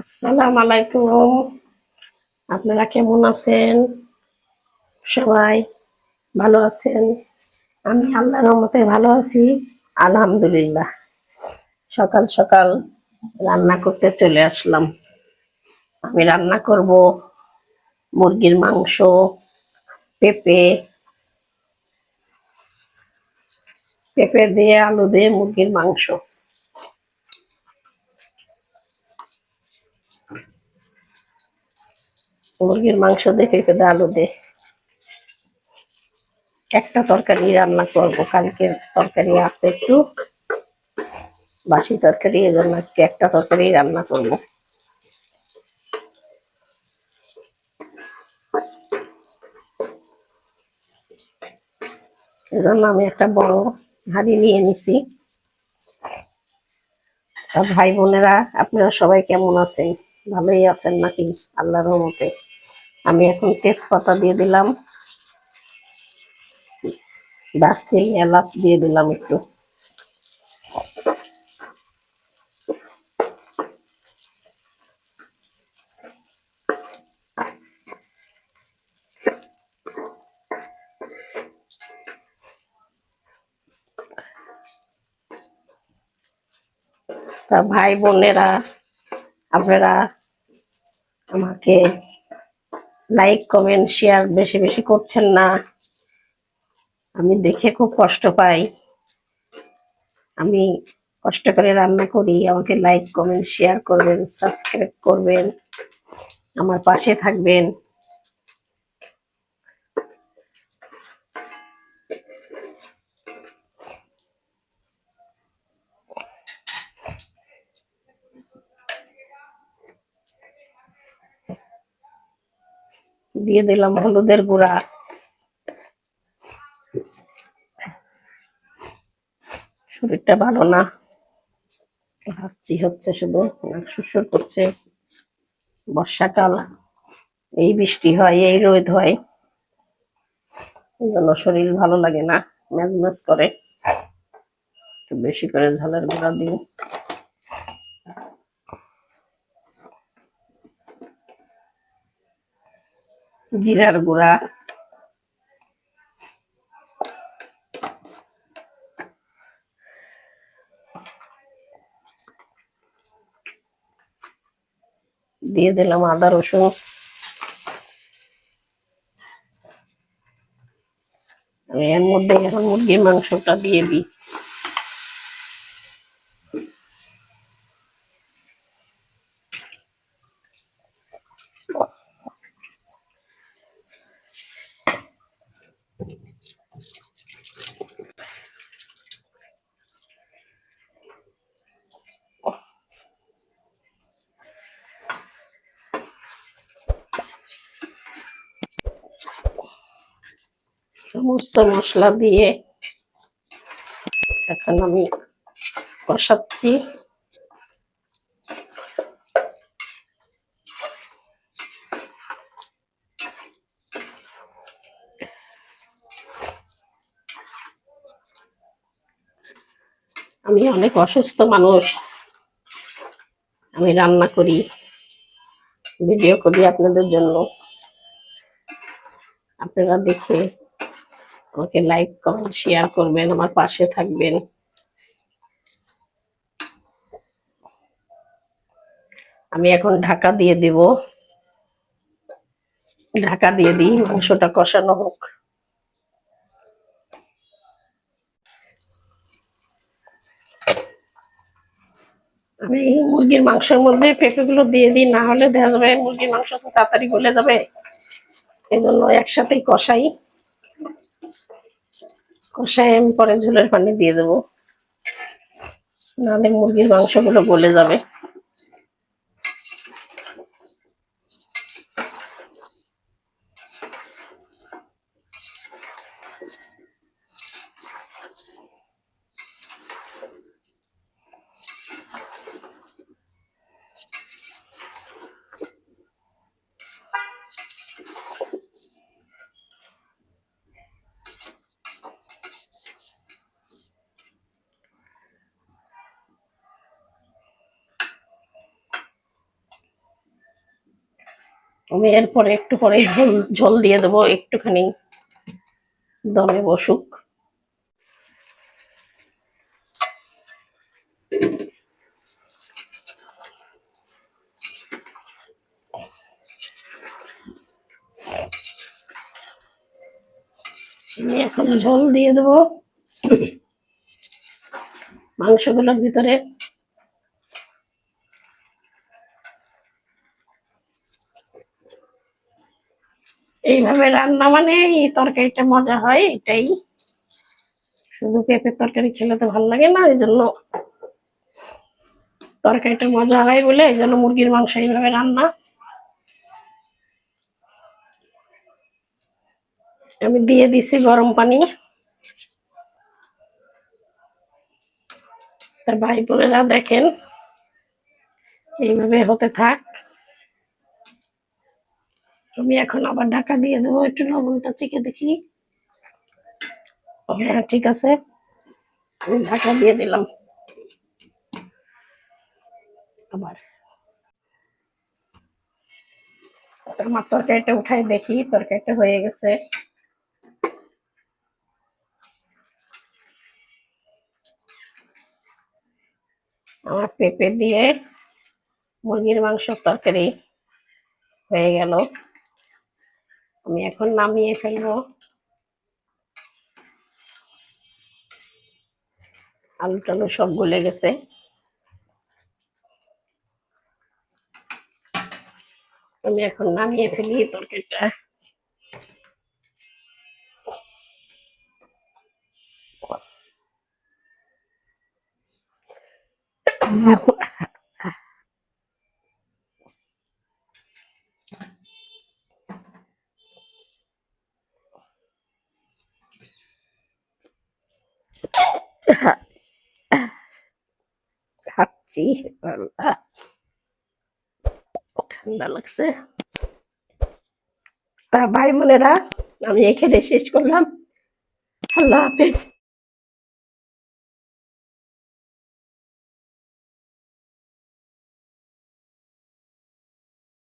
আসসালামু আলাইকুম। আপনারা কেমন আছেন? সবাই ভালো আছেন? আমি আল্লাহর রহমতে ভালো আছি। আলহামদুলিল্লাহ। সকাল সকাল রান্না করতে চলে আসলাম। আমি রান্না করব মুরগির মাংস, পেঁপে পেঁপে দিয়ে আলু দিয়ে মুরগির মাংস। মুরগির মাংস দিয়ে পেঁপে দিয়ে আলু দিয়ে একটা তরকারি রান্না করব। কালকের তরকারি আছে একটু বাসি তরকারি, এজন্য আজকে একটা তরকারি রান্না করব। এজন্য আমি একটা বড় হাঁড়ি নিয়ে নিছি। ভাই বোনেরা, আপনারা সবাই কেমন আছেন? ভালোই আছেন নাকি? আল্লাহর রহমতে। আমি এখন তেজপাতা দিয়ে দিলাম, দারচিনি এলাচ দিয়ে দিলাম একটু। তা ভাই বোনেরা, আপনারা আমাকে লাইক কমেন্ট শেয়ার বেশি বেশি করছেন না। আমি দেখে খুব কষ্ট পাই। আমি কষ্ট করে রান্না করি, আমাকে লাইক কমেন্ট শেয়ার করবেন, সাবস্ক্রাইব করবেন, আমার পাশে থাকবেন। দিয়ে দিলাম হলুদের গুঁড়া। শরীরটা ভালো না, হাঁচি হচ্ছে, শুধু নাক সুরসুর করছে। বর্ষাকাল, এই বৃষ্টি হয়, এই রোদ হয়, এই জন্য শরীর ভালো লাগে না, ম্যাজ ম্যাজ করে। একটু বেশি করে ঝালের গুঁড়া দিই। জিরার গুঁড়া দিয়ে দিলাম, আদা রসুন। আমি এর মধ্যে এখন মুরগির মাংসটা দিয়ে দিই। সমস্ত মশলা দিয়ে এখন আমি কষাচ্ছি। আমি অনেক অসুস্থ মানুষ, আমি রান্না করি, ভিডিও করি আপনাদের জন্য। আপনারা দেখে আমাকে লাইক কমেন্ট শেয়ার করবেন, আমার পাশে থাকবেন। আমি এখন ঢাকা দিয়ে দিব। ঢাকা দিয়ে দিই, মাংসটা কষানো হোক। আমি মুরগির মাংসের মধ্যে পেঁপে গুলো দিয়ে দিই, না হলে দেখা যাবে মুরগির মাংস তো তাড়াতাড়ি গলে যাবে। এই জন্য একসাথেই কষাই। কষাই আমি পরে ঝোলের পানি দিয়ে দেবো, নাহলে মুরগির মাংসগুলো গলে যাবে। আমি এরপরে একটু পরে ঝোল ঝোল দিয়ে দেবো, একটুখানি দমে বসুক। আমি এখন ঝোল দিয়ে দেবো মাংসগুলোর ভিতরে। এইভাবে রান্না মানে এই তরকারিটা মজা হয়, এটাই। শুধু পেঁপের তরকারি খেলে তো ভালো লাগে না, এই জন্য তরকারিটা মজা হয় বলে এই জন্য মুরগির মাংস এইভাবে রান্না। আমি দিয়ে দিছি গরম পানি। তার ভাই বোনেরা দেখেন এইভাবে হতে থাক। আমি এখন আবার ঢাকা দিয়ে দেবো, একটু লবণটা চেখে দেখি। হ্যাঁ ঠিক আছে, আমি ঢাকা দিয়ে দিলাম। আবার আমার তরকারিটা উঠাই দেখি, তরকারিটা হয়ে গেছে। আমার পেঁপে দিয়ে মুরগির মাংসের তরকারি হয়ে গেল। আমি এখন নামিয়ে ফেলবো। আলু টালু সব গলে গেছে। আমি এখন নামিয়ে ফেলি তরকারিটা। হাঁচি, ঠান্ডা লাগছে। তা ভাই বোনেরা, আমি এখানে শেষ করলাম। আল্লাহ হাফেজ।